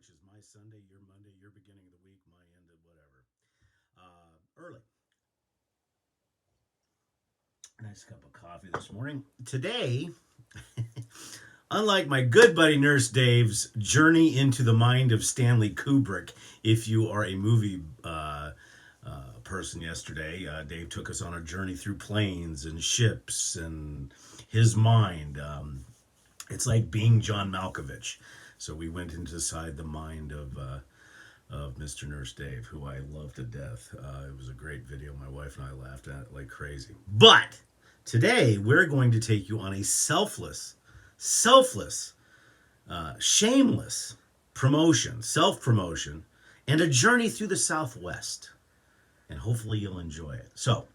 which is my Sunday, your Monday, your beginning of the week, my end of whatever. Early. Nice cup of coffee this morning. Today, unlike my good buddy Nurse Dave's journey into the mind of Stanley Kubrick, if you are a movie person yesterday, Dave took us on a journey through planes and ships and his mind. It's like being John Malkovich. So we went inside the mind of Mr. Nurse Dave, who I love to death. It was a great video. My wife and I laughed at it like crazy. But today we're going to take you on a selfless, shameless promotion, self-promotion, and a journey through the Southwest. And hopefully you'll enjoy it. So,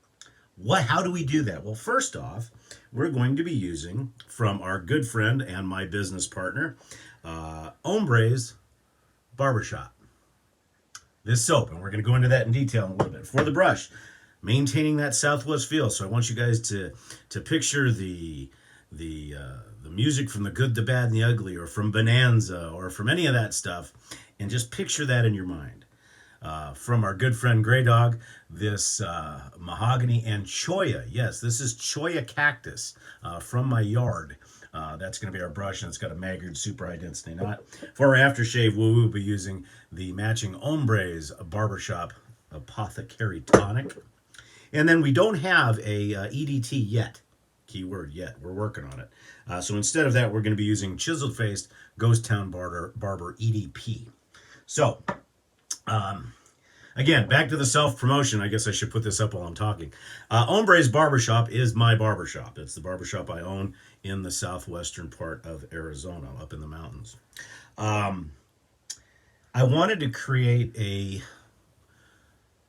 how do we do that? Well, first off, we're going to be using from our good friend and my business partner, Hombres Barbershop. This soap, and we're going to go into that in detail in a little bit. For the brush, maintaining that Southwest feel. So I want you guys to picture the music from The Good, the Bad, and the Ugly, or from Bonanza, or from any of that stuff, and just picture that in your mind. From our good friend Graydog, this mahogany and Cholla. Yes, this is Cholla cactus from my yard. That's going to be our brush, and it's got a Maggard super high density knot. For our aftershave, we will be using the matching Hombres Barbershop Apothecary Tonic. And then we don't have a EDT yet. Keyword yet. We're working on it. So instead of that, we're going to be using Chiseled Faced Ghost Town Barber EDP. So, again, back to the self-promotion. I guess I should put this up while I'm talking. Hombres Barbershop is my barbershop. It's the barbershop I own in the southwestern part of Arizona, up in the mountains. I wanted to create a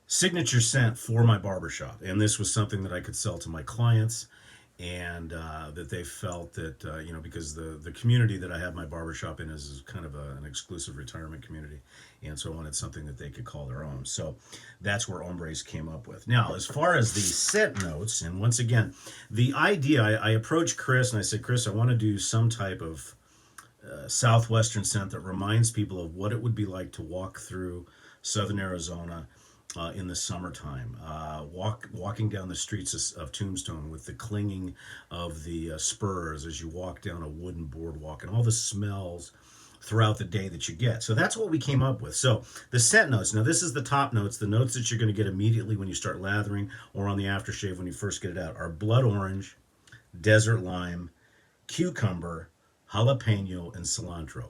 signature scent for my barbershop, and this was something that I could sell to my clients, and that they felt that, because the community that I have my barbershop in is kind of an exclusive retirement community, and so I wanted something that they could call their own. So that's where Hombres came up with. Now, as far as the scent notes, and once again, the idea, I approached Chris and I said, Chris, I want to do some type of southwestern scent that reminds people of what it would be like to walk through southern Arizona in the summertime, walking down the streets of Tombstone with the clinging of the spurs as you walk down a wooden boardwalk, and all the smells throughout the day that you get. So that's what we came up with. So the scent notes, now this is the top notes, the notes that you're going to get immediately when you start lathering or on the aftershave when you first get it out, are blood orange, desert lime, cucumber, jalapeno, and cilantro.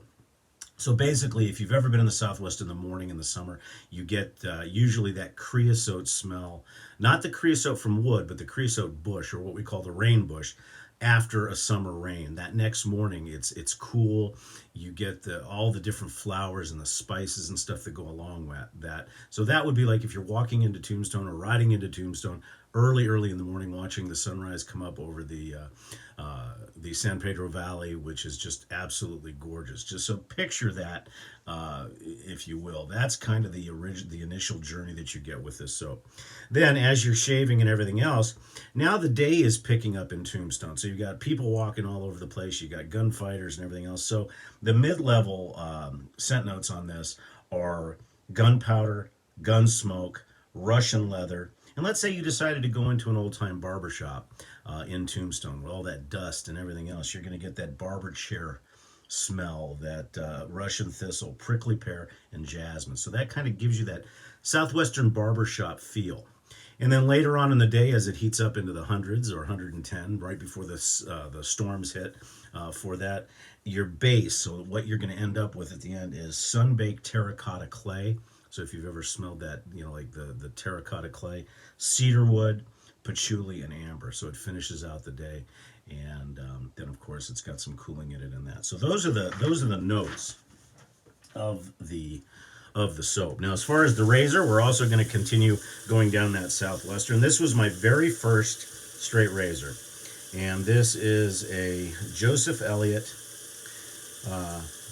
So basically, if you've ever been in the Southwest in the morning in the summer, you get usually that creosote smell, not the creosote from wood, but the creosote bush, or what we call the rain bush, after a summer rain. That next morning, it's cool. You get all the different flowers and the spices and stuff that go along with that. So that would be like if you're walking into Tombstone or riding into Tombstone early in the morning, watching the sunrise come up over the San Pedro Valley, which is just absolutely gorgeous. Just so picture that, if you will. That's kind of the initial journey that you get with this soap. Then, as you're shaving and everything else, now the day is picking up in Tombstone. So you've got people walking all over the place. You got gunfighters and everything else. So the mid-level scent notes on this are gunpowder, gun smoke, Russian leather. And let's say you decided to go into an old-time barbershop in Tombstone with all that dust and everything else. You're going to get that barber chair smell, that Russian thistle, prickly pear, and jasmine. So that kind of gives you that southwestern barbershop feel. And then later on in the day, as it heats up into the hundreds or 110, right before the storms hit, for that, your base, so what you're going to end up with at the end is sun-baked terracotta clay. So if you've ever smelled that, like the terracotta clay, cedarwood, patchouli, and amber. So it finishes out the day, and then of course it's got some cooling in it and that. So those are the notes of the soap. Now, as far as the razor, we're also going to continue going down that southwestern. This was my very first straight razor, and this is a JOS Elliot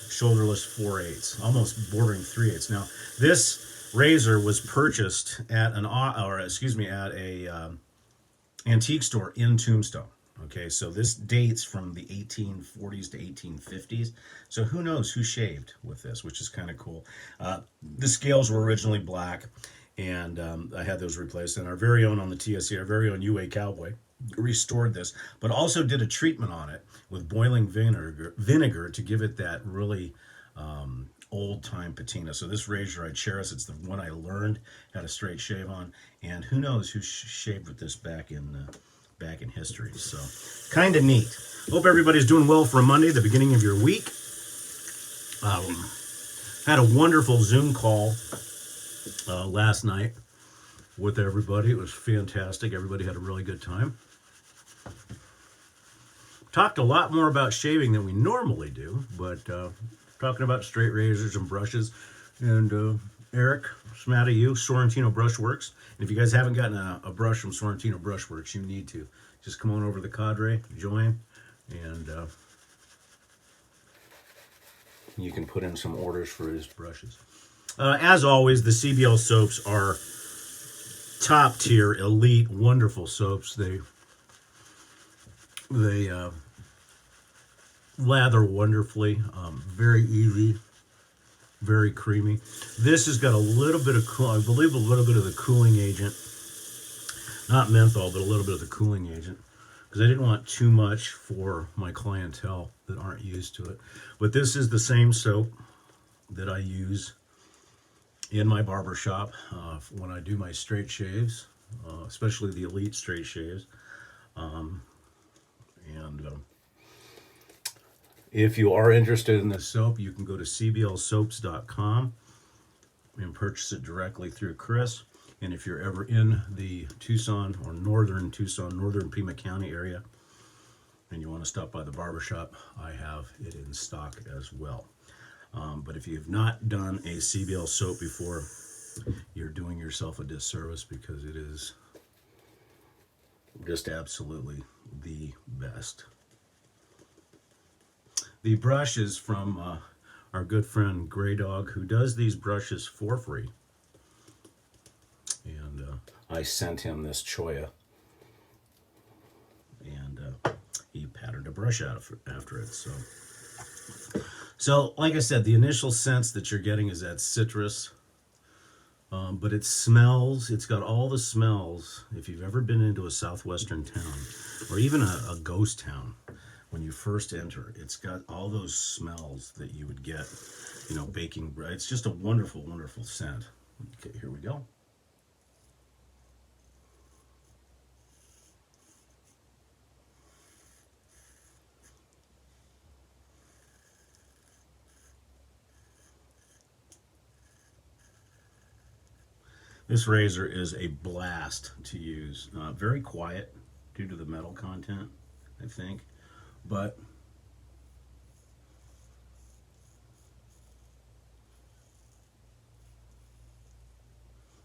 shoulderless 4/8, almost bordering 3/8. Now, this razor was purchased at a antique store in Tombstone. Okay, so this dates from the 1840s to 1850s. So who knows who shaved with this, which is kind of cool. The scales were originally black, and I had those replaced. And our very own on the TSC, our very own UA Cowboy, restored this, but also did a treatment on it with boiling vinegar to give it that really old time patina. So this razor I cherish. It's the one I learned how to straight shave on, and who knows who shaved with this back in history. So kind of neat. Hope everybody's doing well for a Monday, the beginning of your week. Had a wonderful Zoom call last night with everybody. It was fantastic. Everybody had a really good time. Talked a lot more about shaving than we normally do, but talking about straight razors and brushes. And Eric, some out of you, Sorrentino Brushworks. And if you guys haven't gotten a brush from Sorrentino Brushworks, you need to. Just come on over to the cadre, join, and you can put in some orders for his brushes. As always, the CBL soaps are top tier, elite, wonderful soaps. They lather wonderfully, very easy, very creamy. This has got a little bit of I believe a little bit of the cooling agent, not menthol, but a little bit of the cooling agent, because I didn't want too much for my clientele that aren't used to it. But this is the same soap that I use in my barber shop when I do my straight shaves, especially the elite straight shaves. If you are interested in this soap, you can go to cblsoaps.com and purchase it directly through Chris. And if you're ever in the Tucson or northern Pima County area, and you want to stop by the barbershop, I have it in stock as well. But if you've not done a CBL soap before, you're doing yourself a disservice, because it is just absolutely the best. The brush is from our good friend Graydog, who does these brushes for free. And I sent him this Cholla, and he patterned a brush out after it. So like I said, the initial sense that you're getting is that citrus, but it smells. It's got all the smells. If you've ever been into a southwestern town, or even a ghost town, when you first enter, it's got all those smells that you would get, baking bread. It's just a wonderful, wonderful scent. Okay, here we go. This razor is a blast to use. Very quiet due to the metal content, I think. But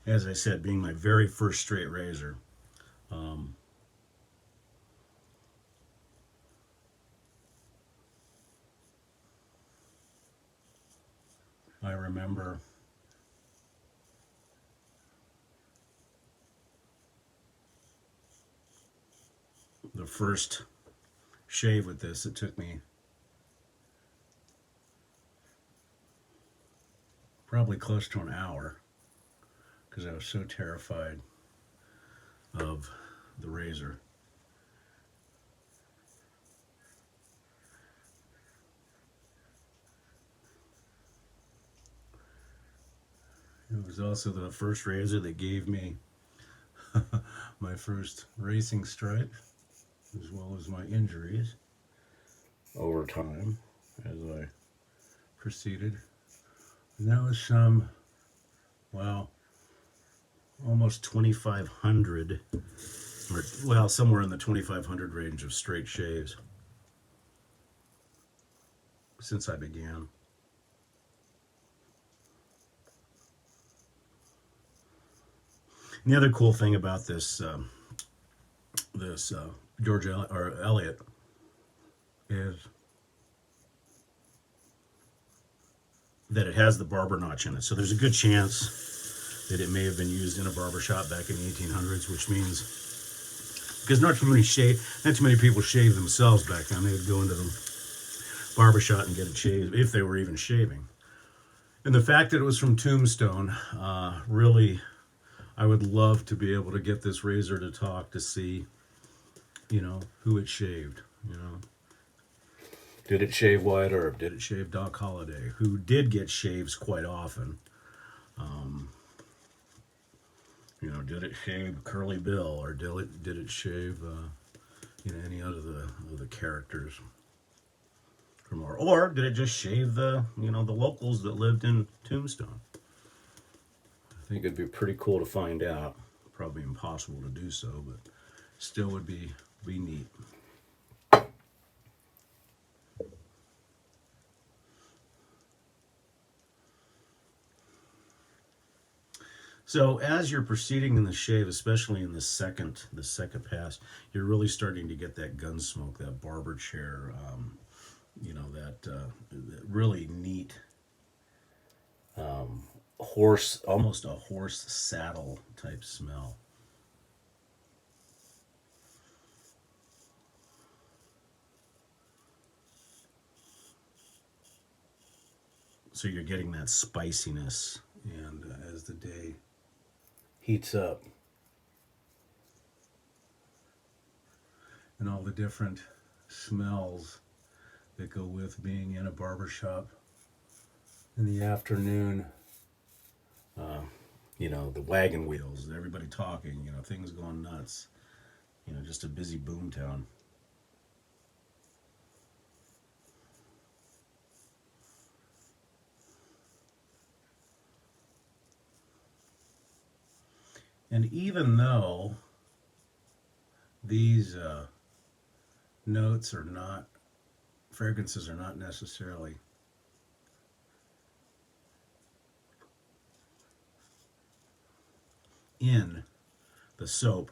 as I said, being my very first straight razor, I remember the first shave with this. It took me probably close to an hour, because I was so terrified of the razor. It was also the first razor that gave me my first racing stripe, as well as my injuries over time as I proceeded. And that was some, wow, almost 2,500, or well, somewhere in the 2,500 range of straight shaves since I began. And the other cool thing about this George Elliot is that it has the barber notch in it. So there's a good chance that it may have been used in a barber shop back in the 1800s, which means because not too many people shave themselves back then. They would go into the barbershop and get it shaved if they were even shaving. And the fact that it was from Tombstone, really, I would love to be able to get this razor to talk to see, who it shaved. Did it shave Wyatt Earp? Did it shave Doc Holliday? Who did get shaves quite often? Did it shave Curly Bill, or did it shave any other of the characters from or did it just shave the the locals that lived in Tombstone? I think it'd be pretty cool to find out. Probably impossible to do so, but still would be neat. So as you're proceeding in the shave, especially in the second pass, you're really starting to get that gun smoke, that barber chair, that really neat almost a horse saddle type smell. So you're getting that spiciness, and as the day heats up, and all the different smells that go with being in a barbershop in the afternoon. The wagon wheels, everybody talking, things going nuts. Just a busy boom town. And even though these fragrances are not necessarily in the soap,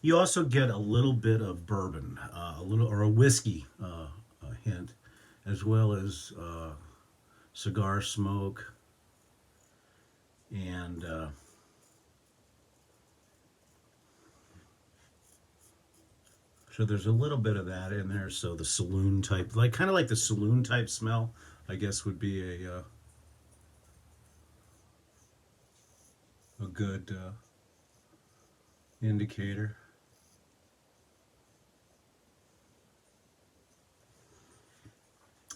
you also get a little bit of bourbon, a whiskey a hint, as well as cigar smoke, and so there's a little bit of that in there. So the saloon type, kind of like the saloon type smell, I guess would be a good indicator.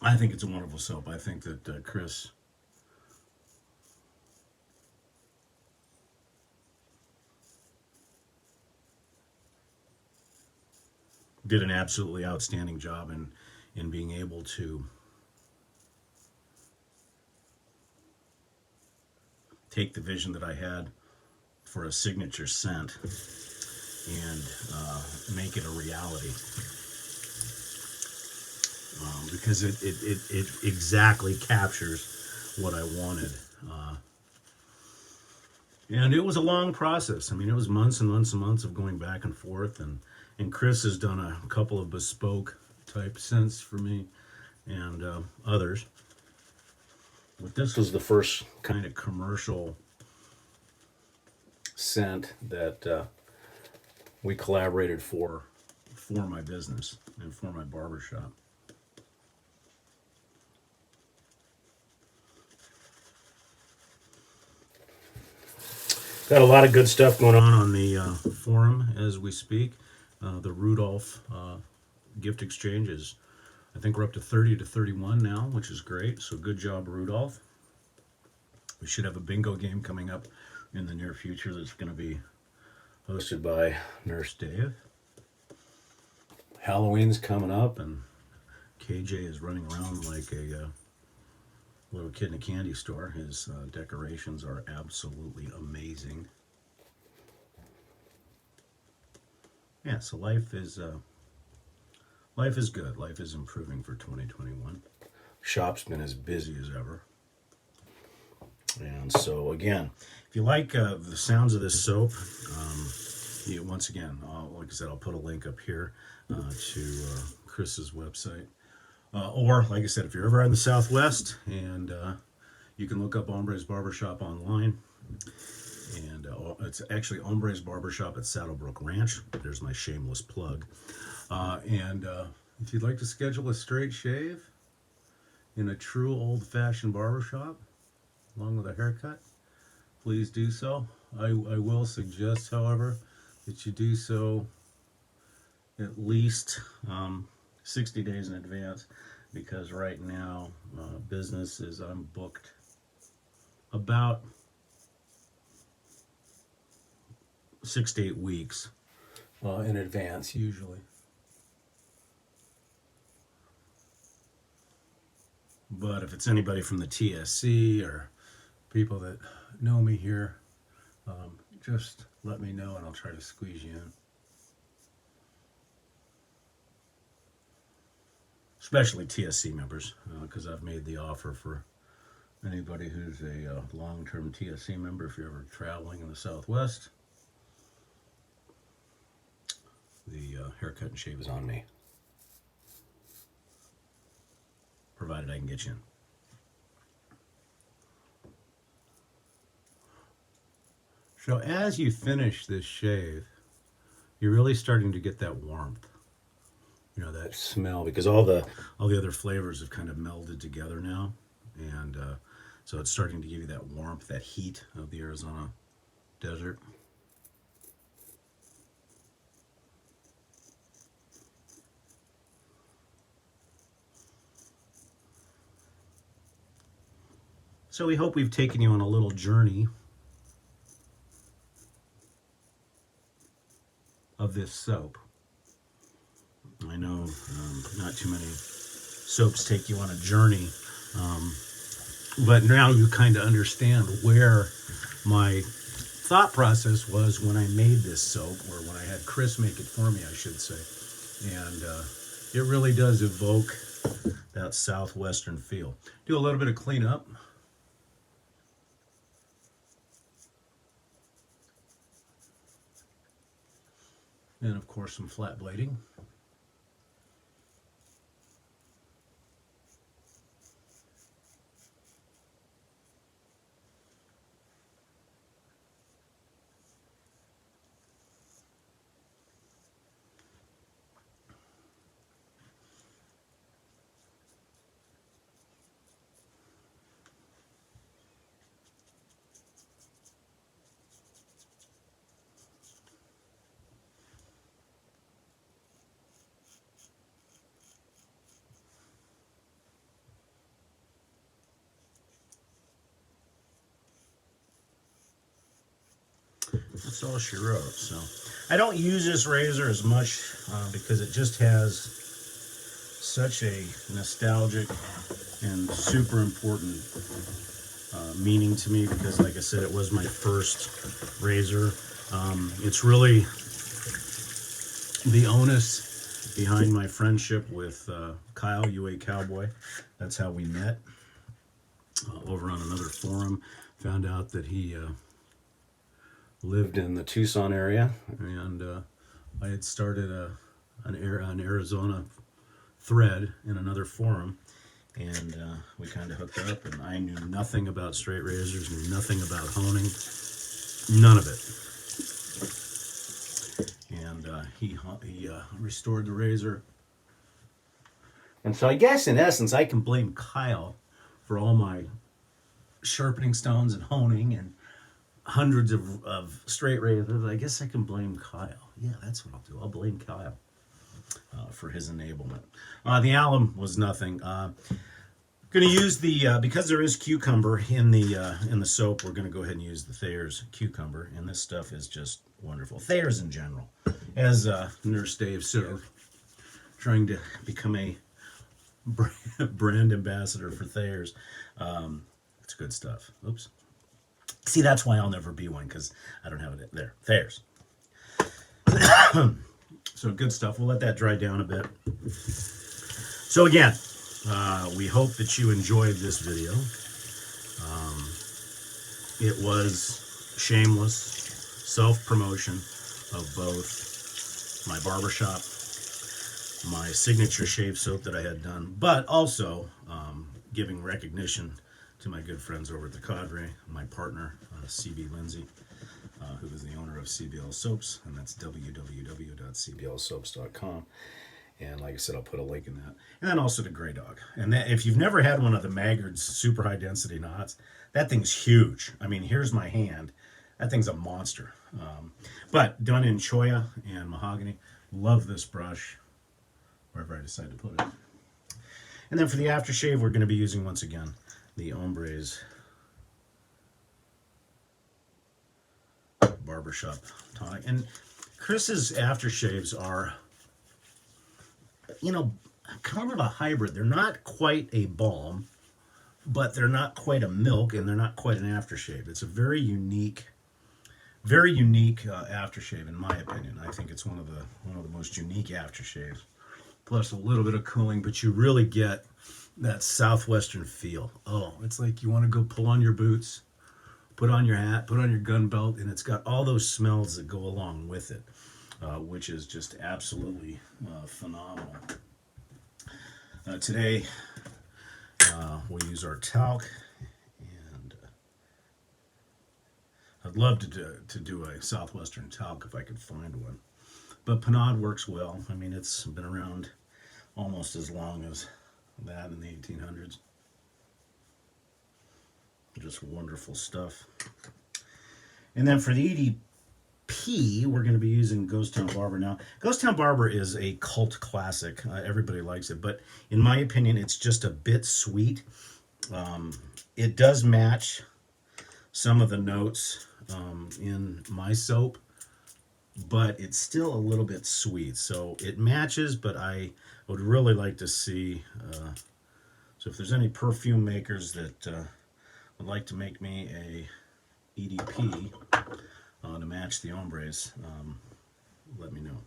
I think it's a wonderful soap. I think that Chris did an absolutely outstanding job in being able to take the vision that I had for a signature scent and make it a reality. Because it exactly captures what I wanted. And it was a long process. I mean, it was months and months and months of going back and forth. And Chris has done a couple of bespoke type scents for me and others. But this was the first kind of commercial scent that we collaborated for my business and for my barbershop. Got a lot of good stuff going on the forum as we speak. The Rudolph gift exchanges. I think we're up to 30 to 31 now, which is great. So good job, Rudolph. We should have a bingo game coming up in the near future that's going to be hosted by Nurse Dave. Halloween's coming up, and KJ is running around like a little kid in a candy store. His decorations are absolutely amazing. Yeah, so life is good. Life is improving for 2021. Shop's been as busy as ever. And so again, if you like the sounds of this soap, once again, like I said, I'll put a link up here to Chris's website. Or, like I said, if you're ever in the Southwest, and you can look up Hombres Barbershop online, And it's actually Hombres Barbershop at Saddlebrook Ranch. There's my shameless plug. And if you'd like to schedule a straight shave in a true old-fashioned barbershop, along with a haircut, please do so. I will suggest, however, that you do so at least 60 days in advance, because right now business is, I'm booked about 6 to 8 weeks in advance usually. But if it's anybody from the TSC or people that know me here, just let me know and I'll try to squeeze you in. Especially TSC members, because I've made the offer for anybody who's a long-term TSC member. If you're ever traveling in the Southwest, the haircut and shave is on me, provided I can get you in. So as you finish this shave, you're really starting to get that warmth, you know, that smell, because all the other flavors have kind of melded together now, and so it's starting to give you that warmth, that heat of the Arizona desert. So we hope we've taken you on a little journey of this soap. I know not too many soaps take you on a journey, but now you kind of understand where my thought process was when I made this soap, or when I had Chris make it for me, I should say. And it really does evoke that southwestern feel. Do a little bit of cleanup. And of course some flat blading. That's all she wrote. So I don't use this razor as much because it just has such a nostalgic and super important meaning to me, because like I said, it was my first razor. It's really the onus behind my friendship with Kyle, UA Cowboy. That's how we met, over on another forum. Found out that he lived in the Tucson area, and I had started an Arizona thread in another forum, and we kind of hooked up, and I knew nothing about straight razors, knew nothing about honing, none of it. And he restored the razor. And so I guess in essence I can blame Kyle for all my sharpening stones and honing and hundreds of straight razors. I guess I can blame Kyle. Yeah, that's what I'll do. I'll blame Kyle for his enablement. The alum was nothing. Going to use the because there is cucumber in the soap. We're going to go ahead and use the Thayers cucumber, and this stuff is just wonderful. Thayers in general, as Nurse Dave said, trying to become a brand ambassador for Thayers. It's good stuff. Oops. See, that's why I'll never be one, because I don't have it there. Thayers. So good stuff. We'll let that dry down a bit. So again, we hope that you enjoyed this video. It was shameless self-promotion of both my barbershop, my signature shave soap that I had done, but also giving recognition to my good friends over at the Cadre, my partner, CB Lindsay. who is the owner of CBL Soaps, and that's www.cblsoaps.com. And like I said, I'll put a link in that. And then also to Graydog. And that, if you've never had one of the Maggard's super high density knots, that thing's huge. I mean, here's my hand. That thing's a monster. But done in Cholla and mahogany. Love this brush, wherever I decide to put it. And then for the aftershave, we're going to be using, once again, the Hombres Barbershop tonic. And Chris's aftershaves are, you know, kind of a hybrid. They're not quite a balm, but they're not quite a milk, and they're not quite an aftershave. It's a very unique aftershave, in my opinion. I think it's one of the most unique aftershaves. Plus a little bit of cooling, but you really get that southwestern feel. Oh, it's like you want to go pull on your boots, put on your hat, put on your gun belt, and it's got all those smells that go along with it, which is just absolutely phenomenal. Today, we'll use our talc, and I'd love to do a southwestern talc if I could find one. But Panade works well. I mean, it's been around almost as long as that in the 1800s. Just wonderful stuff. And then for the EDP, we're going to be using Ghost Town Barber. Now, Ghost Town Barber is a cult classic. Everybody likes it, but in my opinion, it's just a bit sweet. It does match some of the notes in my soap, but it's still a little bit sweet. So it matches, but I would really like to see, so if there's any perfume makers that would like to make me a EDP to match the Hombres, let me know.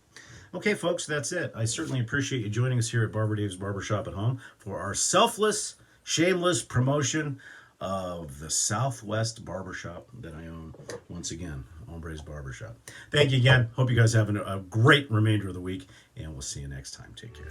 Okay, folks, that's it. I certainly appreciate you joining us here at Barber Dave's Barbershop at Home for our selfless, shameless promotion of the Southwest Barbershop that I own. Once again, Hombres Barbershop. Thank you again. Hope you guys have a great remainder of the week, and we'll see you next time. Take care.